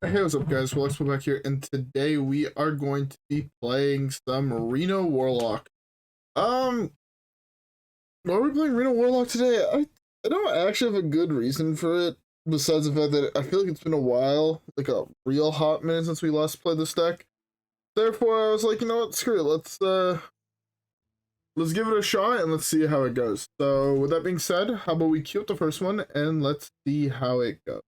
Hey, what's up guys, WhirlXbow back here, and today we are going to be playing some Reno Warlock. Why are we playing Reno Warlock today? I don't actually have a good reason for it, besides the fact that I feel like it's been a while, like a real hot minute since we last played this deck. Therefore, I was like, you know what, screw it, let's give it a shot and let's see how it goes. So, with that being said, how about we queue up the first one, and let's see how it goes.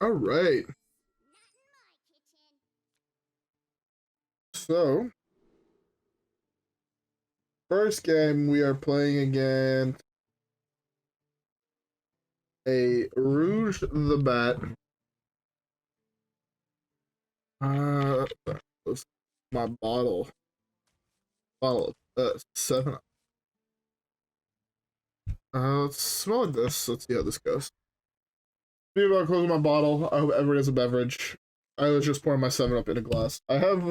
All right. So, first game we are playing against a Rouge the Bat. That's my bottle. Bottle of 7 Up. Let's smell like this. Let's see how this goes. Be about closing my bottle. I hope everyone has a beverage. I was just pouring my 7 Up in a glass. I have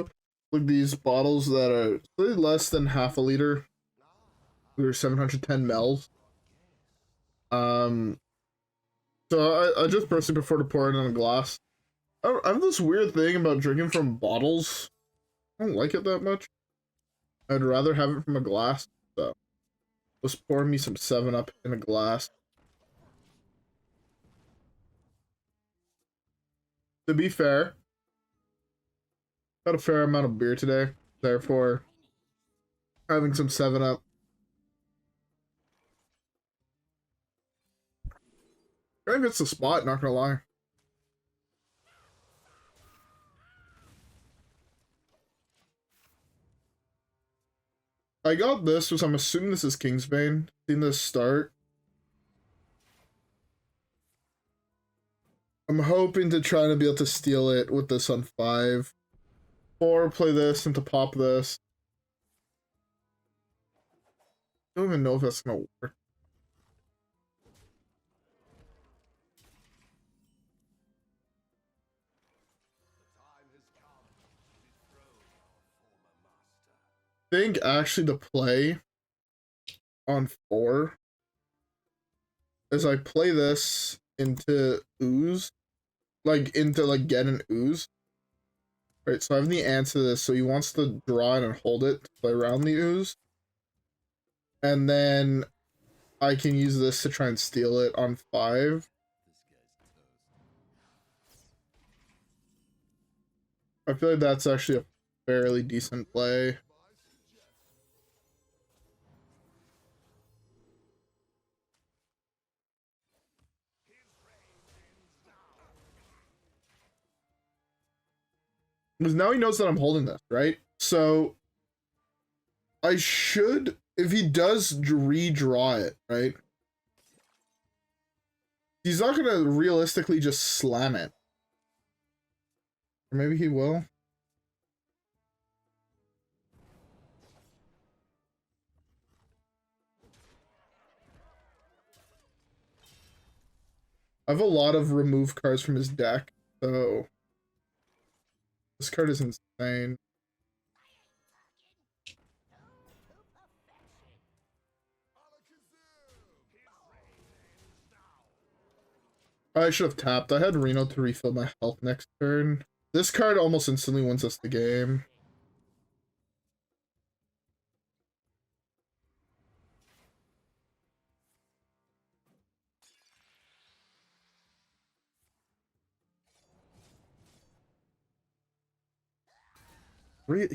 like these bottles that are really less than half a liter. They're 710 ml. So I just personally prefer to pour it in a glass. I have this weird thing about drinking from bottles. I don't like it that much. I'd rather have it from a glass. So let's pour me some 7 Up in a glass. To be fair, got a fair amount of beer today. Therefore, having some 7 Up. I think it's the spot, not gonna lie. I got this, which I'm assuming this is Kingsbane. Seen this start. I'm hoping to try to be able to steal it with this on 5. Or play this and to pop this. I don't even know if that's gonna work. I think actually the play on 4 is I play this into ooze, like into like get an ooze. Right, so I have the answer to this. So he wants to draw it and hold it to play around the ooze, and then I can use this to try and steal it on 5. I feel like that's actually a fairly decent play. Because now he knows that I'm holding this, right? So I should, if he does redraw it, right? He's not gonna realistically just slam it. Or maybe he will. I have a lot of remove cards from his deck, so this card is insane. I should have tapped. I had Reno to refill my health next turn. This card almost instantly wins us the game.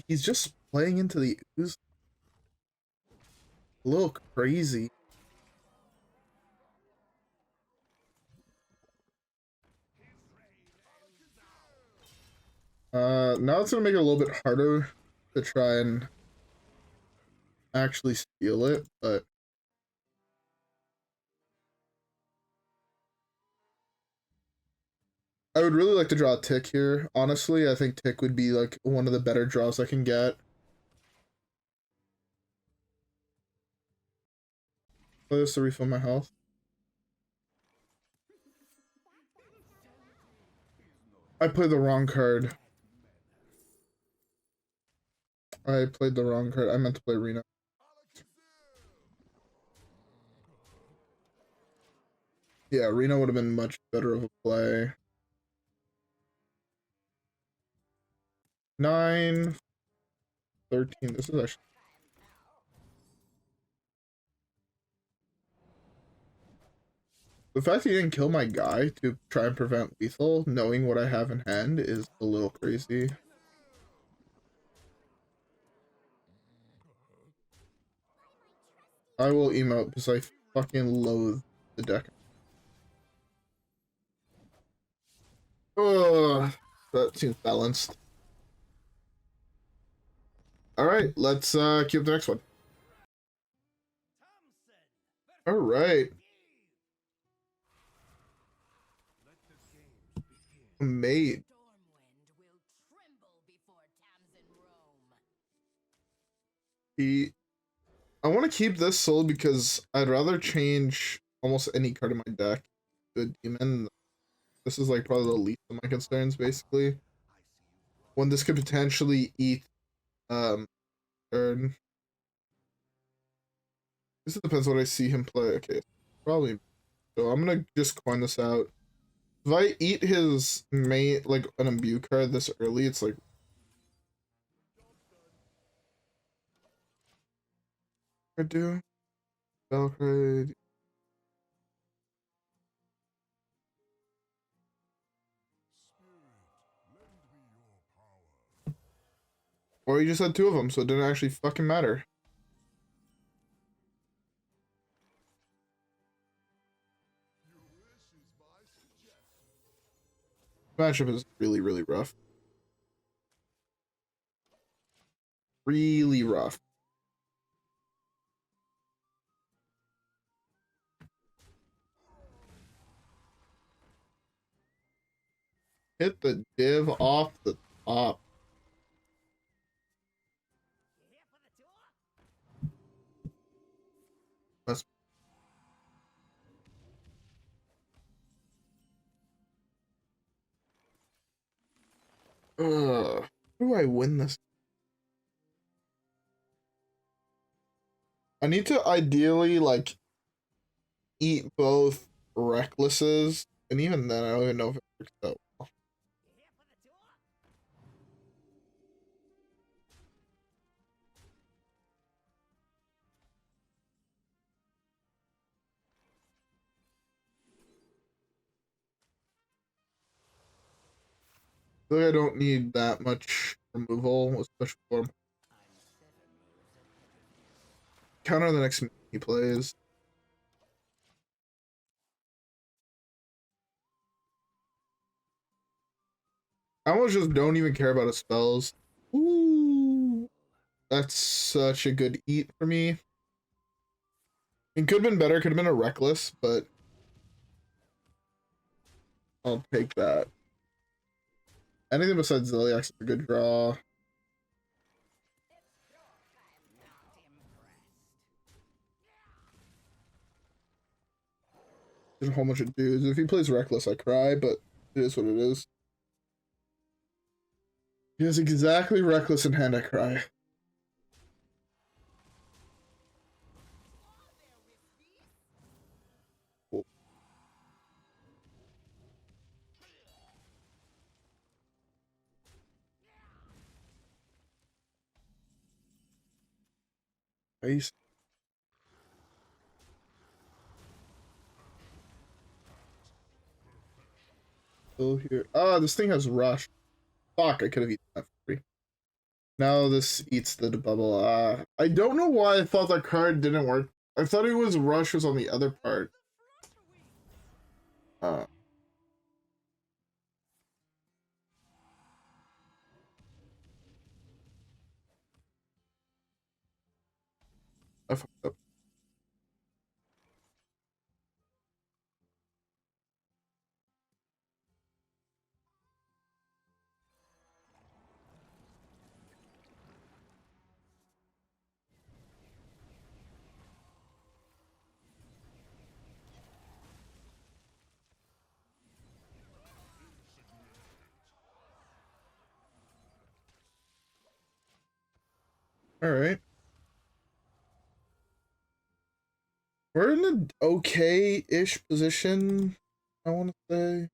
He's just playing into the ooze. A little crazy. Now it's gonna make it a little bit harder to try and actually steal it, but I would really like to draw a Tick here. Honestly, I think Tick would be like one of the better draws I can get. Play this to refill my health. I played the wrong card. I played the wrong card. I meant to play Reno. Yeah, Reno would have been much better of a play. 9, 13. This is actually. The fact he didn't kill my guy to try and prevent lethal, knowing what I have in hand, is a little crazy. I will emote because I fucking loathe the deck. Oh, that seems balanced. Alright, let's queue up the next one. Alright. Mate. I want to keep this soul because I'd rather change almost any card in my deck to a demon. This is like probably the least of my concerns, basically. When this could potentially eat turn. This depends what I see him play. Okay, probably. So I'm gonna just coin this out. If I eat his main, like an imbue card this early, it's like. I do. Valkyrie. Or you just had 2 of them, so it didn't actually fucking matter. Matchup is really, really rough. Really rough. Hit the div off the top. That's how do I win this? I need to ideally like eat both recklesses, and even then I don't even know if it works out well. I feel like I don't need that much removal with special form. Counter the next he plays. I almost just don't even care about his spells. Ooh, that's such a good eat for me. It could have been better, could have been a reckless, but I'll take that. Anything besides Ziliax is a good draw. There's a whole bunch of dudes. If he plays reckless, I cry, but it is what it is. He has exactly reckless in hand, I cry. Cool. Nice. Still here. Ah, this thing has rush. Fuck, I could have eaten that for free. Now this eats the bubble. I don't know why I thought that card didn't work. I thought it was rush was on the other part. Uh, I fucked up. All right. We're in an okay-ish position, I want to say.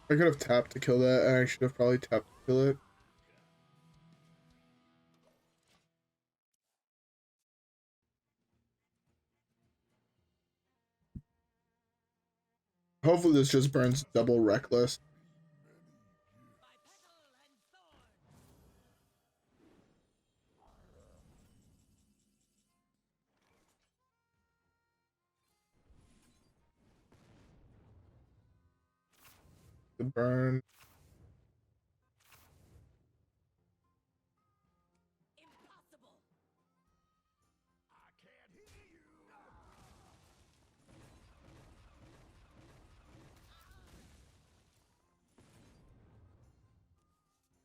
I could have tapped to kill that, and I should have probably tapped to kill it. Hopefully this just burns double reckless. The burn.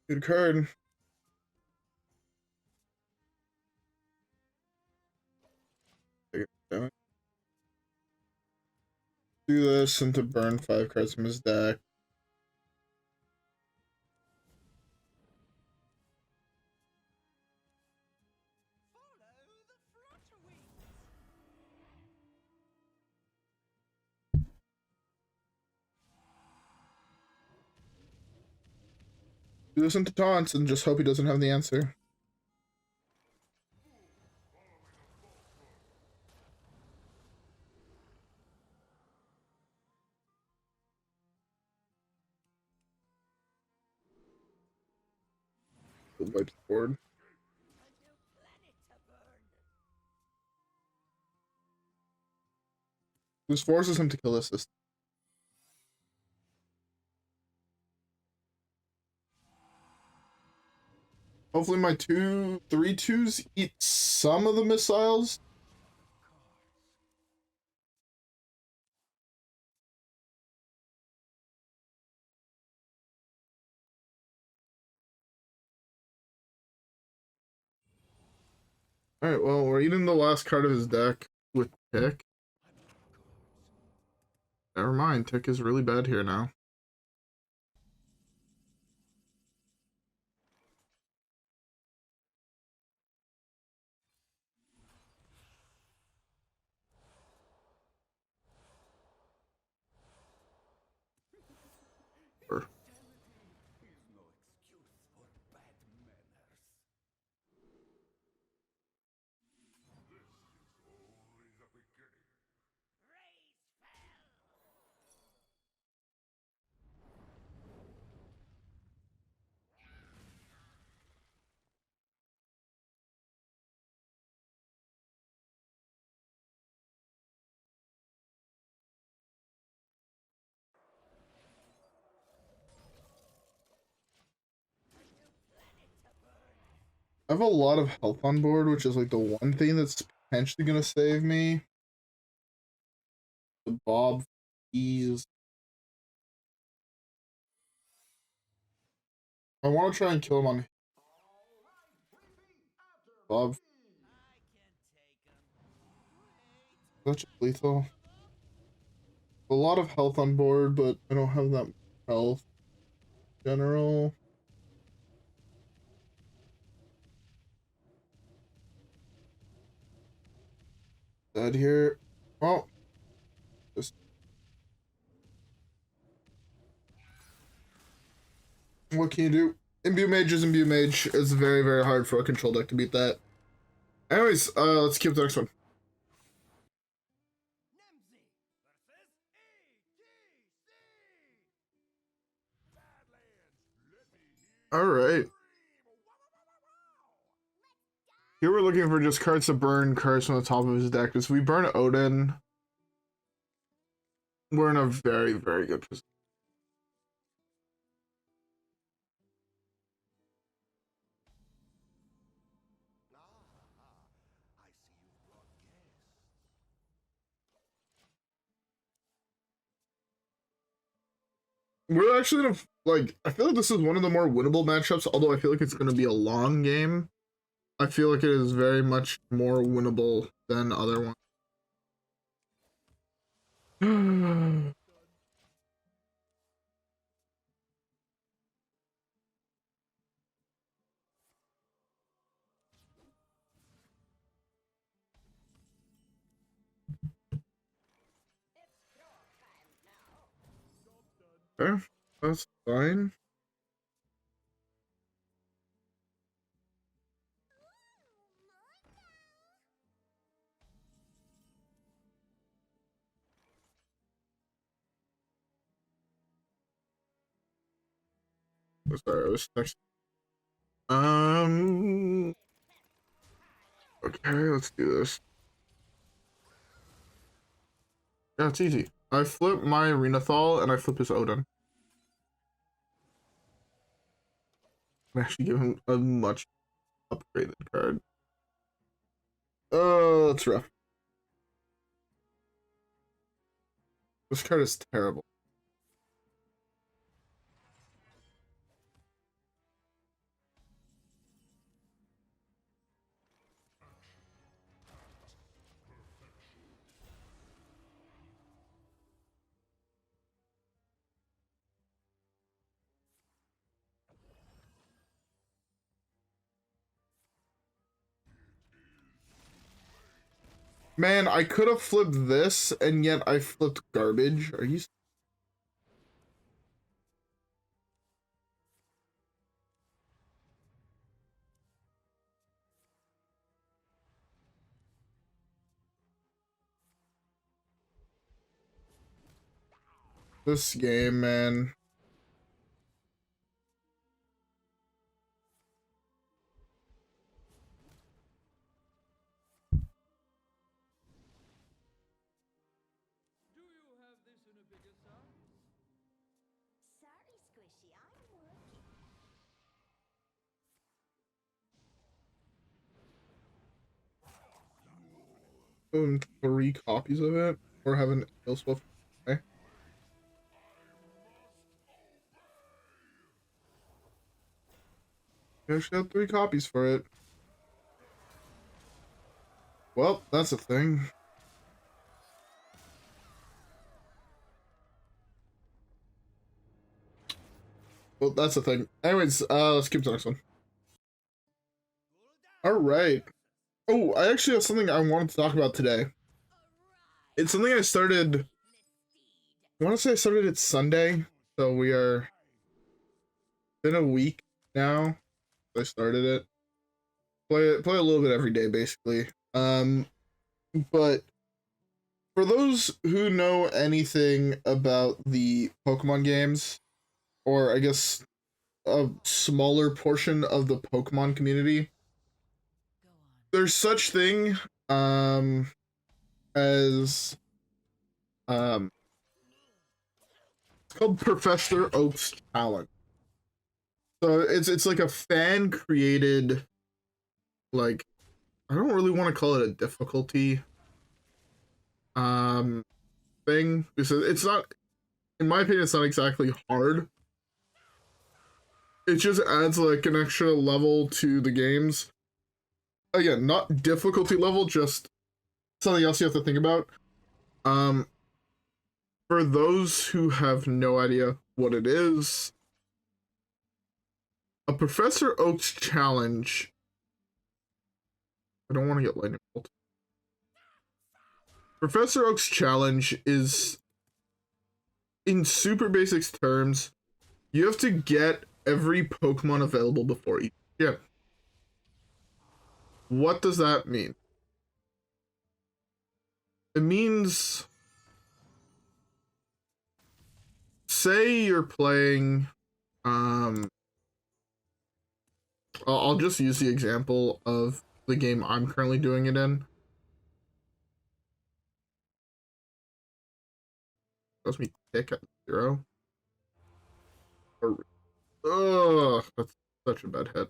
Good card. Do this and to burn 5 cards from his deck. Do this into taunts and just hope he doesn't have the answer. Wipe the board. This forces him to kill this system. Hopefully my 3/2s eat some of the missiles. Alright, well, we're eating the last card of his deck with Tick. Never mind, Tick is really bad here now. I have a lot of health on board, which is like the one thing that's potentially gonna save me. The Bob ease. I want to try and kill him on Bob. That's lethal. A lot of health on board, but I don't have that much health. General. Dead here. Well, just what can you do? Imbue Mage is Imbue Mage. It's very, very hard for a control deck to beat that. Anyways, let's keep the next one. Alright. Here we're looking for just cards to burn cards from the top of his deck. If we burn Odin, we're in a very, very good position. We're actually gonna, like, I feel like this is one of the more winnable matchups, although I feel like it's gonna be a long game. I feel like it is very much more winnable than other ones. Okay, that's fine. Sorry, I was next. Okay, let's do this. Yeah, it's easy. I flip my Renathal and I flip his Odin. I actually give him a much upgraded card. Oh, that's rough. This card is terrible. Man, I could have flipped this, and yet I flipped garbage. Are you... This game, man. Own 3 copies of it, or have an Illswift. Okay. I should have 3 copies for it. Well, that's a thing. Well, that's the thing. Anyways, let's keep to the next one. Alright. Oh, I actually have something I wanted to talk about today. It's something I started... I want to say I started it Sunday, so we are... been a week now. I started it. Play a little bit every day, basically. But for those who know anything about the Pokemon games, or I guess a smaller portion of the Pokemon community, there's such thing as it's called Professor Oak's Challenge. So it's like a fan created, like, I don't really want to call it a difficulty thing, because it's not, in my opinion, it's not exactly hard. It just adds like an extra level to the games. Again, not difficulty level, just something else you have to think about. For those who have no idea what it is, a Professor Oak's Challenge. I don't want to get lightning bolt. Professor Oak's Challenge is, in super basic terms, you have to get every Pokemon available before each gym. What does that mean? It means, say you're playing, I'll just use the example of the game I'm currently doing it in. Let's me pick at 0. Ugh, that's such a bad hit.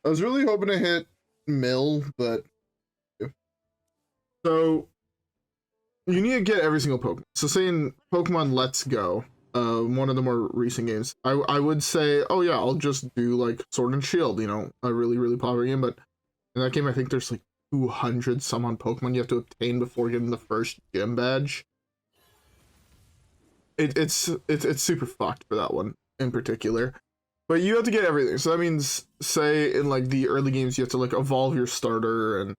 I was really hoping to hit Mill, but... So, you need to get every single Pokemon. So say in Pokemon Let's Go, one of the more recent games. I would say, oh yeah, I'll just do like Sword and Shield, you know, a really popular game, but in that game I think there's like 200 some on Pokemon you have to obtain before getting the first gym badge. It's super fucked for that one in particular. But you have to get everything. So that means, say, in like the early games, you have to like evolve your starter and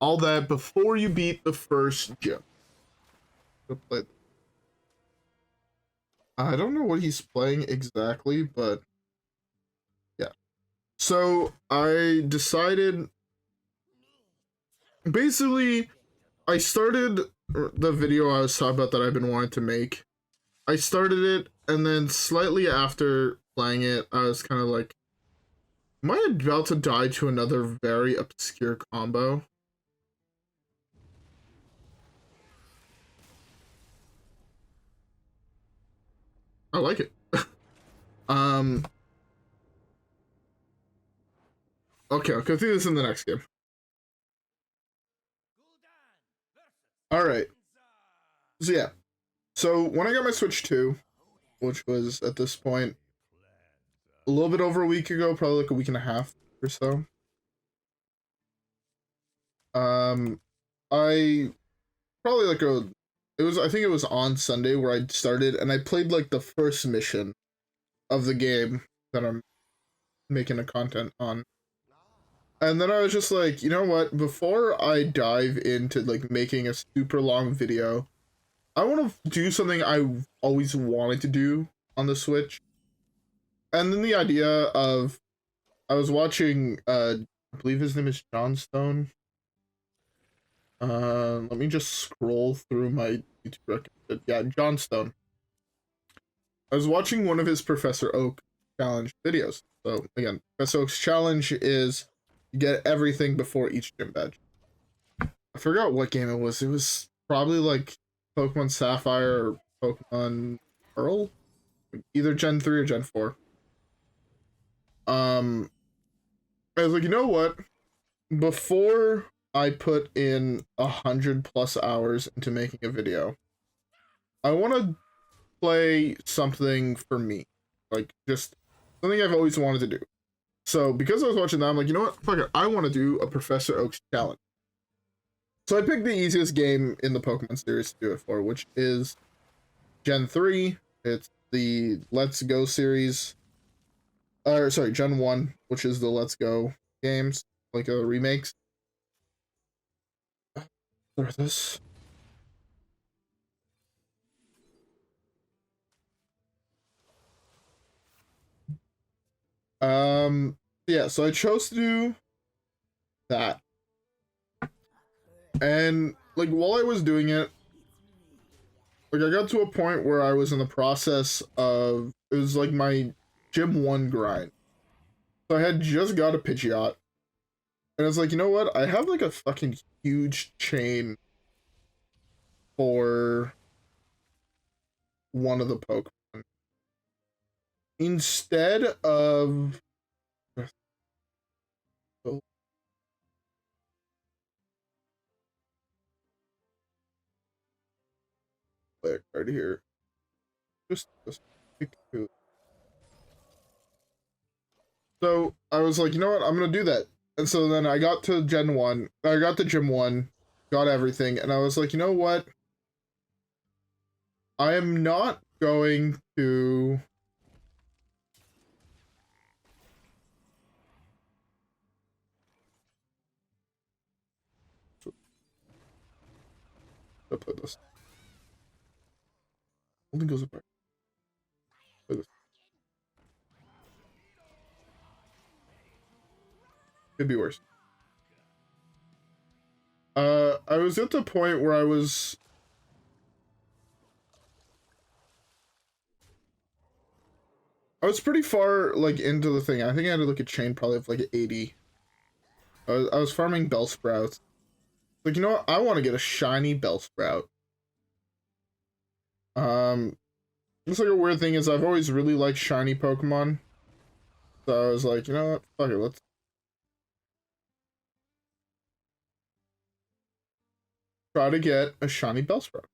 all that before you beat the first gym. I don't know what he's playing exactly, but yeah. So I decided, basically, I started the video I was talking about that I've been wanting to make. I started it, and then slightly after playing it, I was kind of like, am I about to die to another very obscure combo? I like it. um. Okay, I'll continue this in the next game. All right. So yeah. So when I got my Switch 2, which was at this point a little bit over a week ago, probably like a week and a half or so. I probably like I think it was on Sunday where I started and I played like the first mission of the game that I'm making a content on. And then I was just like, you know what? Before I dive into like making a super long video, I want to do something I always wanted to do on the Switch. And then the idea of I was watching I believe his name is John Stone. Let me just scroll through my YouTube recommended. Yeah, John Stone. I was watching one of his Professor Oak challenge videos. So again, Professor Oak's challenge is you get everything before each gym badge. I forgot what game it was. It was probably like Pokemon Sapphire or Pokemon Pearl, either Gen 3 or Gen 4. I was like, you know what? Before I put in 100+ hours into making a video, I want to play something for me, like just something I've always wanted to do. So because I was watching that, I'm like, you know what? Fuck it, I want to do a Professor Oak's challenge. So I picked the easiest game in the Pokemon series to do it for, which is Gen 3. It's the Let's Go series. Or sorry, Gen 1, which is the Let's Go games, like remakes. Look at this. Yeah, so I chose to do that. And like while I was doing it, like I got to a point where I was in the process of it was like my Gym 1 grind. So I had just got a Pidgeot. And I was like, you know what? I have like a fucking huge chain for one of the Pokemon. Instead of right here. Just pick two. So I was like, you know what? I'm gonna do that. And so then I got to Gen 1. I got to Gym 1, got everything, and I was like, you know what? I am not going to put this. Only goes apart. Put this. Could be worse. I was at the point where I was pretty far like into the thing. I think I had to look at chain probably of like 80. I was farming Bellsprouts. Like, you know what? I want to get a shiny Bellsprout. It's like a weird thing is I've always really liked shiny Pokemon. So I was like, you know what? Fuck it, let's try to get a shiny Bellsprout.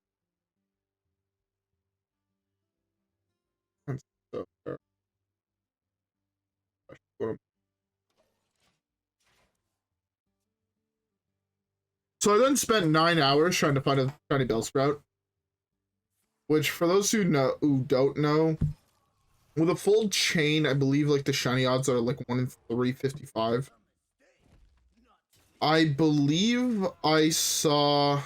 So I then spent 9 hours trying to find a shiny Bellsprout, which for those who don't know, with a full chain, I believe like the shiny odds are like 1 in 355. I believe I saw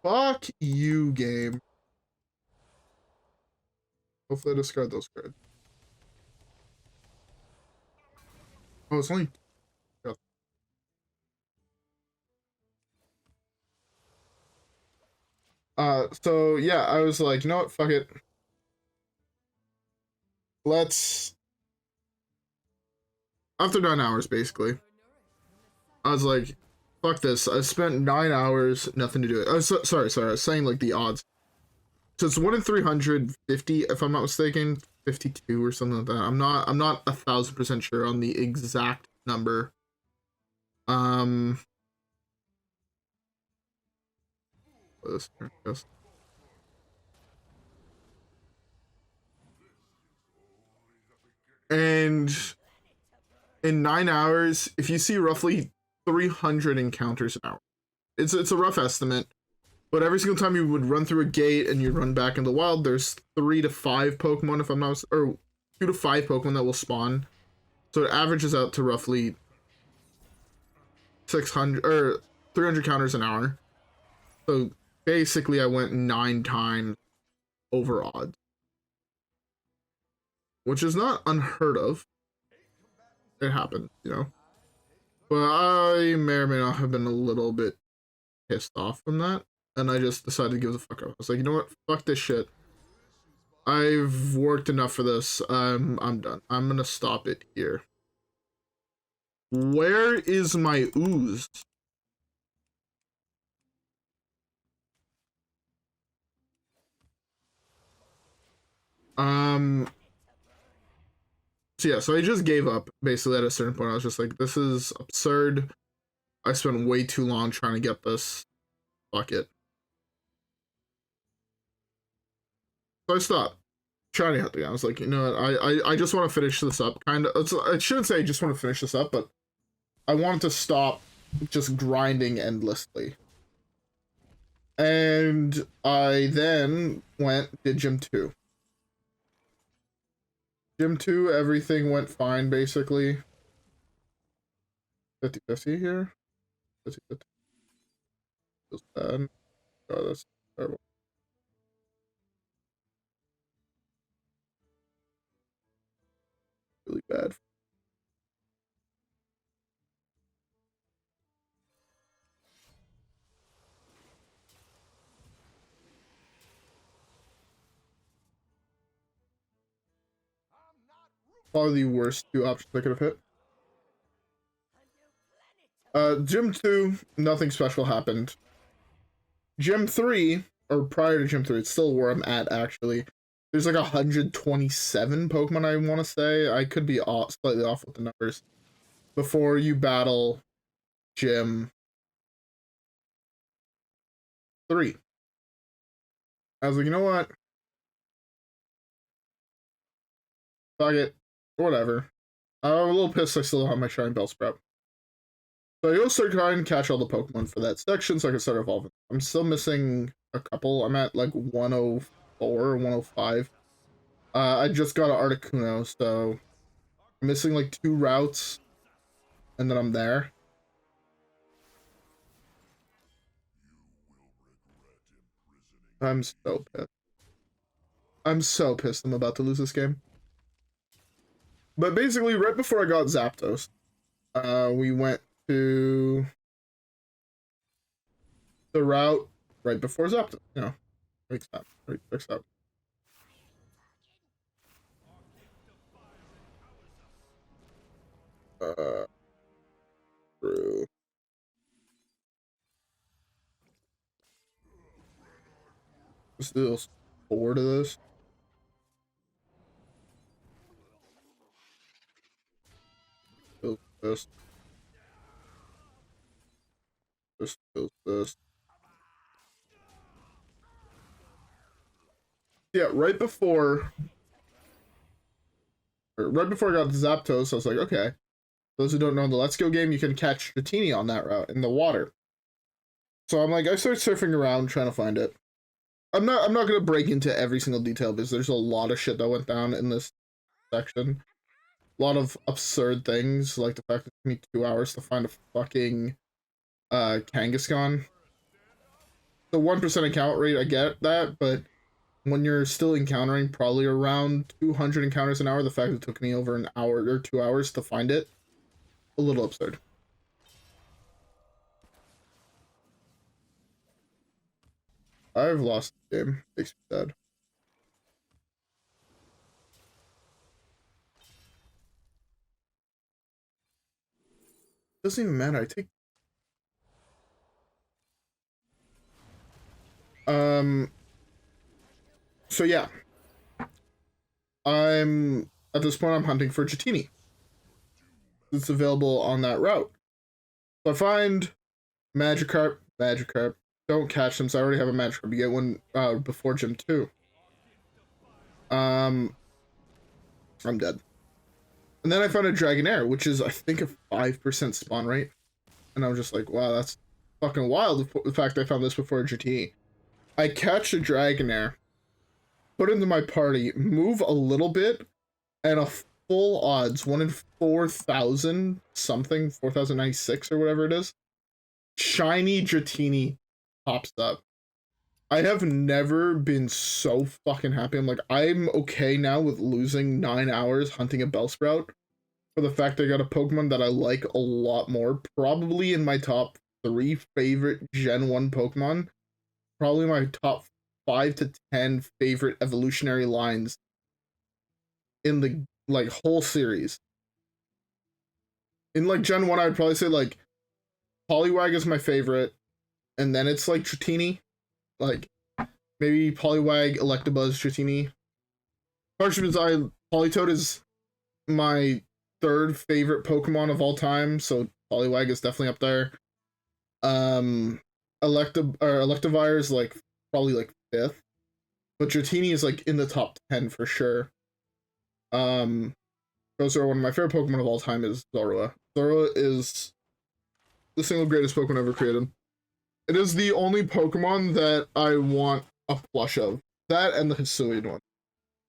fuck you, game. Hopefully I discard those cards. Oh, it's only... So yeah, I was like, you know what, fuck it. Let's... After 9 hours, basically, I was like, fuck this. I spent 9 hours, nothing to do it. Oh, sorry, I was saying like the odds. So it's 1 in 350, if I'm not mistaken, 52 or something like that. I'm not 1,000% sure on the exact number. And in 9 hours, if you see roughly 300 encounters an hour, it's a rough estimate. But every single time you would run through a gate and you'd run back in the wild, there's 3 to 5 Pokemon, if I'm not, or 2 to 5 Pokemon that will spawn. So it averages out to roughly 600 or 300 counters an hour. So basically, I went 9 times over odds, which is not unheard of. It happened, you know. But I may or may not have been a little bit pissed off from that. And I just decided to give the fuck up. I was like, you know what? Fuck this shit. I've worked enough for this. I'm done. I'm gonna stop it here. Where is my ooze? So yeah, so I just gave up basically at a certain point. I was just like, this is absurd. I spent way too long trying to get this. Fuck it. So I stopped trying to again. I was like, you know what? I just want to finish this up. Kind of. I shouldn't say I just want to finish this up, but I wanted to stop just grinding endlessly. And I then did Gym 2. Gym 2, everything went fine, basically. 50-50 here. 50-50. Feels bad. Oh, that's terrible. Really bad. Probably the worst 2 options I could have hit. Gym 2, nothing special happened. Gym 3, or prior to Gym 3, it's still where I'm at, actually. There's like 127 Pokemon, I want to say. I could be slightly off with the numbers. Before you battle Gym 3. I was like, you know what? Fuck it. Whatever. I'm a little pissed I still don't have my Shiny Bellsprout. So I go start trying to catch all the Pokemon for that section so I can start evolving. I'm still missing a couple. I'm at like 104 or 105. I just got an Articuno, so I'm missing like 2 routes, and then I'm there. I'm so pissed. I'm so pissed I'm about to lose this game. But basically, right before I got Zapdos, we went to the route right before Zapdos. You know, makes sense. Right, fix that. True. Still 4 to this. this. This kills this. Yeah, right before I got Zapdos, I was like, okay. Those who don't know the Let's Go game, you can catch Dratini on that route in the water. So I'm like, I start surfing around trying to find it. I'm not gonna break into every single detail because there's a lot of shit that went down in this section. A lot of absurd things, like the fact that it took me 2 hours to find a fucking Kangaskhan. The 1% encounter rate, I get that, but when you're still encountering probably around 200 encounters an hour, the fact that it took me over an hour or 2 hours to find it, a little absurd. I've lost the game. Makes me sad. Doesn't even matter. I take. So yeah. I'm at this point. I'm hunting for Dratini. It's available on that route. So I find Magikarp. Don't catch them. So I already have a Magikarp. You get one before Gym 2. I'm dead. And then I found a Dragonair, which is I think a 5% spawn rate. And I was just like, wow, that's fucking wild. The fact I found this before Dratini. I catch a Dragonair, put it into my party, move a little bit, and a full odds, 1 in 4,000 something, 4,096 or whatever it is, shiny Dratini pops up. I have never been so fucking happy. I'm like, I'm okay now with losing 9 hours hunting a Bellsprout for the fact I got a Pokemon that I like a lot more. Probably in my top 3 favorite Gen 1 Pokemon. Probably my top 5 to 10 favorite evolutionary lines in the like whole series. In like Gen 1, I'd probably say like Poliwag is my favorite, and then it's like Dratini. Like maybe Poliwag, Electabuzz, Dratini. Partially because Politoed is my 3rd favorite Pokemon of all time, so Poliwag is definitely up there. Electivire is like probably like 5th, but Dratini is like in the top 10 for sure. Those are one of my favorite Pokemon of all time is Zorua. Zorua is the single greatest Pokemon ever created. It is the only Pokemon that I want a plush of. That and the Hisuian one.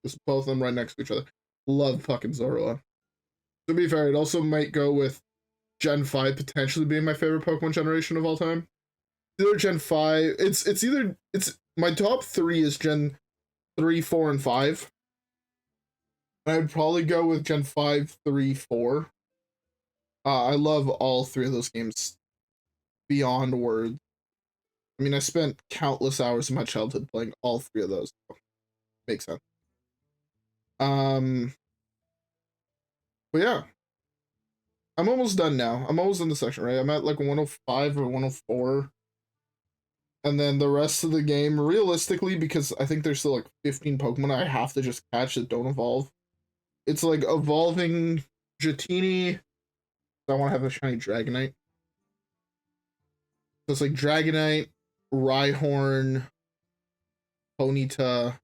Just both of them right next to each other. Love fucking Zorua. To be fair, it also might go with Gen 5 potentially being my favorite Pokemon generation of all time. Either Gen 5, it's my top 3 is Gen 3, 4, and 5. I'd probably go with Gen 5, 3, 4. I love all 3 of those games beyond words. I mean, I spent countless hours of my childhood playing all 3 of those. So makes sense. But yeah. I'm almost done now. I'm almost in the section, right? I'm at like 105 or 104. And then the rest of the game, realistically, because I think there's still like 15 Pokemon I have to just catch that don't evolve. It's like evolving Dratini. I want to have a shiny Dragonite. So it's like Dragonite, Rhyhorn, Ponyta,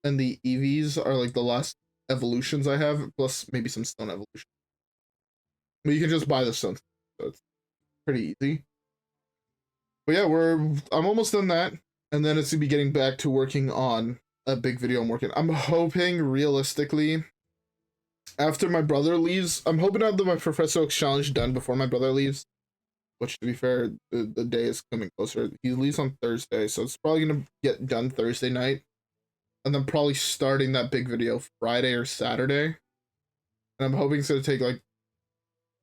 and the Eevees are like the last evolutions I have, plus maybe some Stone evolution. But you can just buy the Stone, so it's pretty easy. But yeah, I'm almost done that, and then it's gonna be getting back to working on a big video I'm working. I'm hoping, realistically, after my brother leaves, I'm hoping to have my Professor Oak's challenge done before my brother leaves. Which, to be fair, the day is coming closer. He leaves on Thursday, so it's probably gonna get done Thursday night, and then probably starting that big video Friday or Saturday. And I'm hoping it's gonna take like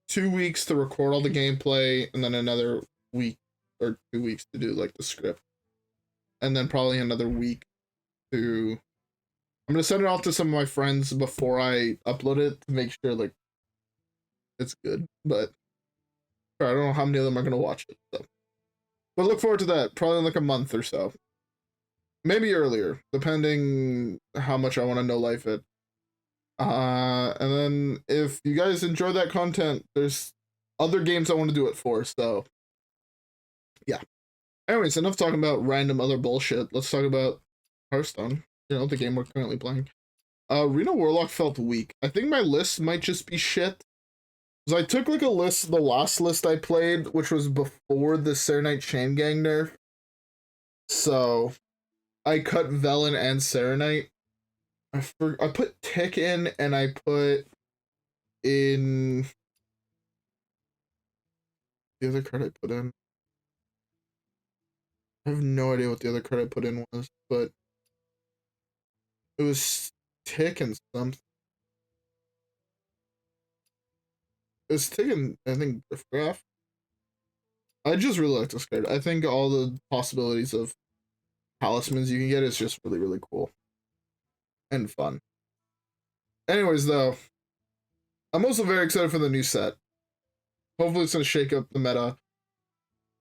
2 weeks to record all the gameplay, and then another week or 2 weeks to do like the script, and then probably another week to. I'm gonna send it off to some of my friends before I upload it to make sure like it's good, but I don't know how many of them are gonna watch it. So. But look forward to that. Probably in like a month or so, maybe earlier, depending how much I want to know life it. And then if you guys enjoy that content, there's other games I want to do it for, so yeah. Anyways, enough talking about random other bullshit. Let's talk about Hearthstone, you know, the game we're currently playing. Reno Warlock felt weak. I think my list might just be shit. So I took like a list, the last list I played, which was before the Serenite Chain Gang nerf. So I cut Velen and Serenite. I put Tick in, and I put in the other card I put in. I have no idea what the other card I put in was, but it was Tick and something. It was Tick and I think Griftah. I just really like this card. I think all the possibilities of talismans you can get is just really, really cool and fun. Anyways, though, I'm also very excited for the new set. Hopefully it's going to shake up the meta.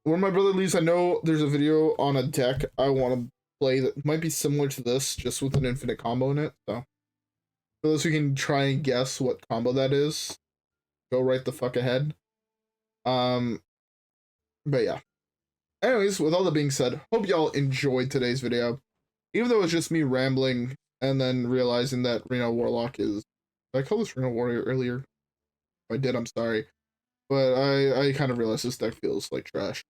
When my brother leaves, I know there's a video on a deck I want to play that might be similar to this, just with an infinite combo in it. So for those who can try and guess what combo that is, go right the fuck ahead. But yeah. Anyways, with all that being said, hope y'all enjoyed today's video. Even though it's just me rambling and then realizing that Reno Warlock is... Did I call this Reno Warrior earlier? If I did, I'm sorry. But I kind of realized this deck feels like trash.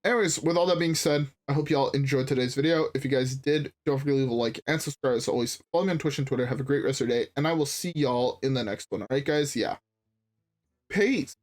Anyways, with all that being said, I hope y'all enjoyed today's video. If you guys did, don't forget to leave a like and subscribe as always. Follow me on Twitch and Twitter. Have a great rest of your day, and I will see y'all in the next one. Alright, guys? Yeah. Peace.